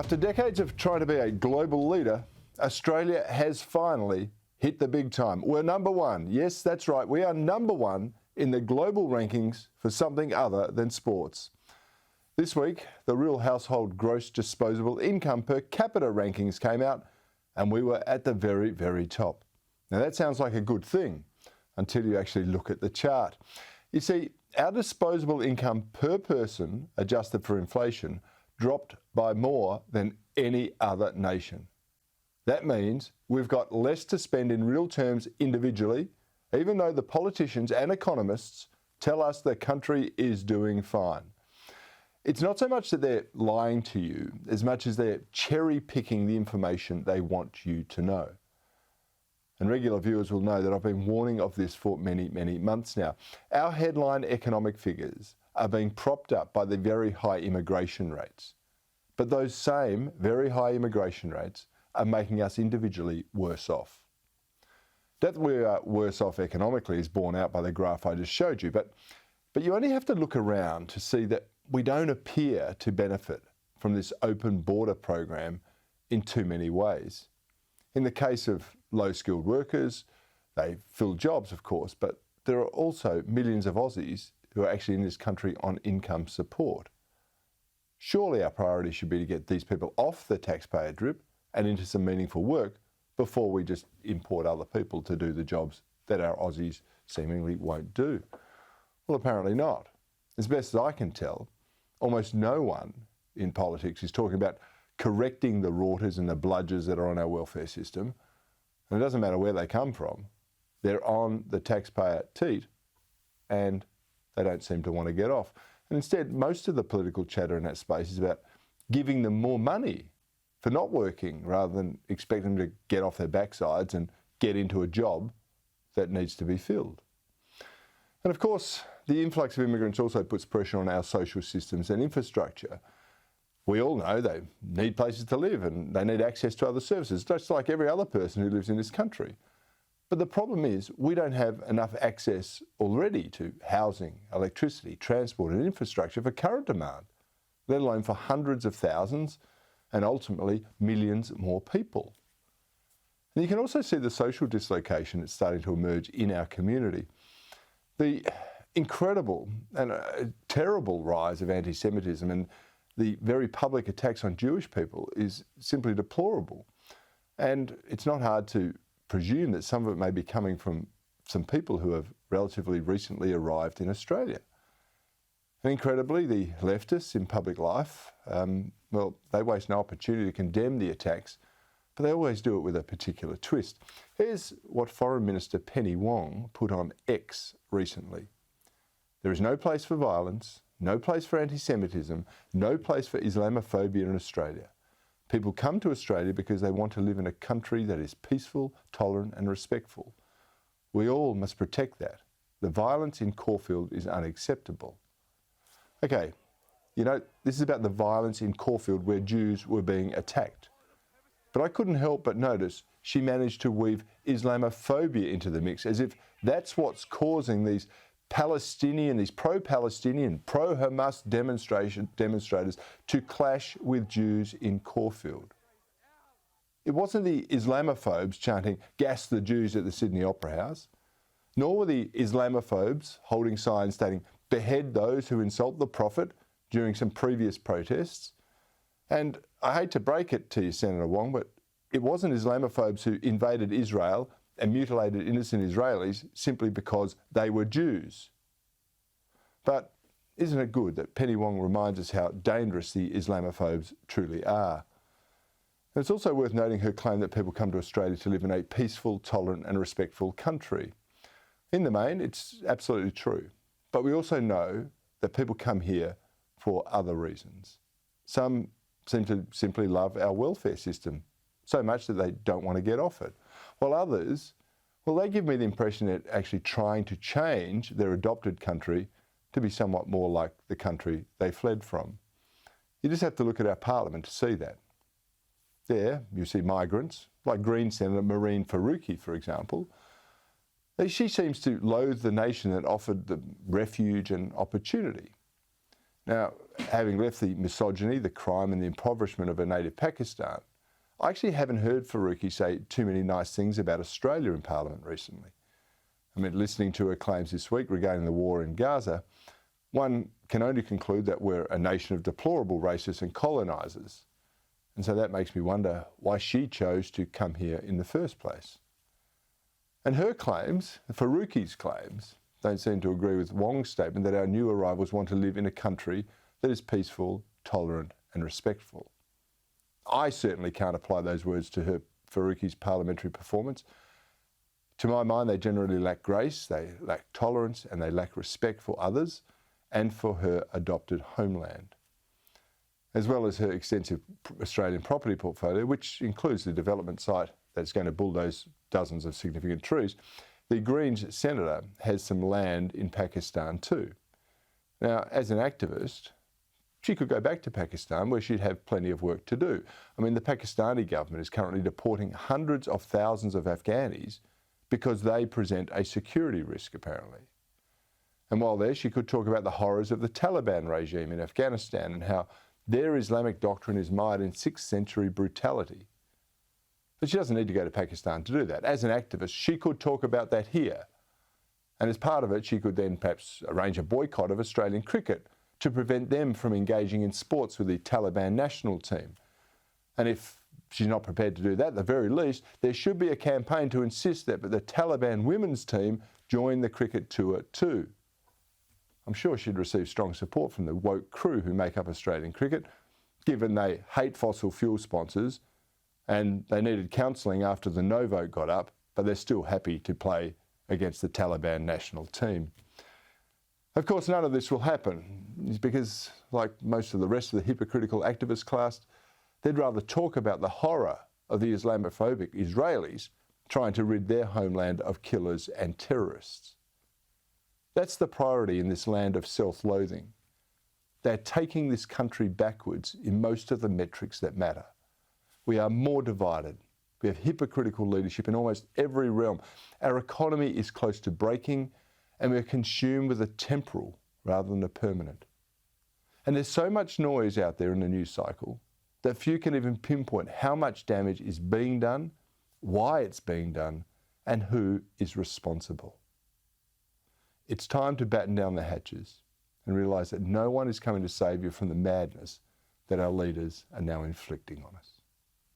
After decades of trying to be a global leader, Australia has finally hit the big time. We're number one. Yes, that's right. We are number one in the global rankings for something other than sports. This week, the Real Household Gross Disposable Income per capita rankings came out, and we were at the very, very top. Now, that sounds like a good thing until you actually look at the chart. You see, our disposable income per person, adjusted for inflation, dropped by more than any other nation. That means we've got less to spend in real terms individually, even though the politicians and economists tell us the country is doing fine. It's not so much that they're lying to you as much as they're cherry-picking the information they want you to know. And regular viewers will know that I've been warning of this for many, many months now. Our headline economic figures are being propped up by the very high immigration rates. But those same very high immigration rates are making us individually worse off. That we are worse off economically is borne out by the graph I just showed you, but you only have to look around to see that we don't appear to benefit from this open border program in too many ways. In the case of low-skilled workers, they fill jobs, of course, but there are also millions of Aussies who are actually in this country on income support. Surely our priority should be to get these people off the taxpayer drip and into some meaningful work before we just import other people to do the jobs that our Aussies seemingly won't do. Well, apparently not. As best as I can tell, almost no one in politics is talking about correcting the routers and the bludgers that are on our welfare system. And it doesn't matter where they come from. They're on the taxpayer teat and they don't seem to want to get off. And instead, most of the political chatter in that space is about giving them more money for not working rather than expecting them to get off their backsides and get into a job that needs to be filled. And of course, the influx of immigrants also puts pressure on our social systems and infrastructure. We all know they need places to live and they need access to other services, just like every other person who lives in this country. But the problem is we don't have enough access already to housing, electricity, transport and infrastructure for current demand, let alone for hundreds of thousands and ultimately millions more people. And you can also see the social dislocation that's starting to emerge in our community. The incredible and terrible rise of anti-Semitism and the very public attacks on Jewish people is simply deplorable. And it's not hard to presume that some of it may be coming from some people who have relatively recently arrived in Australia. And incredibly, the leftists in public life, they waste no opportunity to condemn the attacks, but they always do it with a particular twist. Here's what Foreign Minister Penny Wong put on X recently. There is no place for violence, no place for anti-Semitism, no place for Islamophobia in Australia. People come to Australia because they want to live in a country that is peaceful, tolerant and respectful. We all must protect that. The violence in Caulfield is unacceptable. Okay, you know, this is about the violence in Caulfield where Jews were being attacked. But I couldn't help but notice she managed to weave Islamophobia into the mix, as if that's what's causing these pro-Palestinian, pro-Hamas demonstrators to clash with Jews in Caulfield. It wasn't the Islamophobes chanting, "Gas the Jews" at the Sydney Opera House, nor were the Islamophobes holding signs stating, "Behead those who insult the Prophet" during some previous protests. And I hate to break it to you, Senator Wong, but it wasn't Islamophobes who invaded Israel and mutilated innocent Israelis simply because they were Jews. But isn't it good that Penny Wong reminds us how dangerous the Islamophobes truly are? And it's also worth noting her claim that people come to Australia to live in a peaceful, tolerant and respectful country. In the main, it's absolutely true. But we also know that people come here for other reasons. Some seem to simply love our welfare system so much that they don't want to get off it. While others, they give me the impression that actually trying to change their adopted country to be somewhat more like the country they fled from. You just have to look at our parliament to see that. There, you see migrants, like Green Senator Mehreen Faruqi, for example. She seems to loathe the nation that offered them refuge and opportunity. Now, having left the misogyny, the crime and the impoverishment of a native Pakistan, I actually haven't heard Faruqi say too many nice things about Australia in Parliament recently. I mean, listening to her claims this week regarding the war in Gaza, one can only conclude that we're a nation of deplorable racists and colonisers. And so that makes me wonder why she chose to come here in the first place. And her claims, Faruqi's claims, don't seem to agree with Wong's statement that our new arrivals want to live in a country that is peaceful, tolerant and respectful. I certainly can't apply those words to Faruqi's parliamentary performance. To my mind, they generally lack grace, they lack tolerance and they lack respect for others and for her adopted homeland. As well as her extensive Australian property portfolio, which includes the development site that's going to bulldoze dozens of significant trees, the Greens senator has some land in Pakistan too. Now, as an activist, she could go back to Pakistan where she'd have plenty of work to do. I mean, the Pakistani government is currently deporting hundreds of thousands of Afghanis because they present a security risk, apparently. And while there, she could talk about the horrors of the Taliban regime in Afghanistan and how their Islamic doctrine is mired in 6th century brutality. But she doesn't need to go to Pakistan to do that. As an activist, she could talk about that here. And as part of it, she could then perhaps arrange a boycott of Australian cricket to prevent them from engaging in sports with the Taliban national team. And if she's not prepared to do that, at the very least, there should be a campaign to insist that the Taliban women's team join the cricket tour too. I'm sure she'd receive strong support from the woke crew who make up Australian cricket, given they hate fossil fuel sponsors and they needed counselling after the no vote got up, but they're still happy to play against the Taliban national team. Of course, none of this will happen because, like most of the rest of the hypocritical activist class, they'd rather talk about the horror of the Islamophobic Israelis trying to rid their homeland of killers and terrorists. That's the priority in this land of self-loathing. They're taking this country backwards in most of the metrics that matter. We are more divided. We have hypocritical leadership in almost every realm. Our economy is close to breaking and we're consumed with a temporal rather than a permanent. And there's so much noise out there in the news cycle that few can even pinpoint how much damage is being done, why it's being done, and who is responsible. It's time to batten down the hatches and realise that no one is coming to save you from the madness that our leaders are now inflicting on us.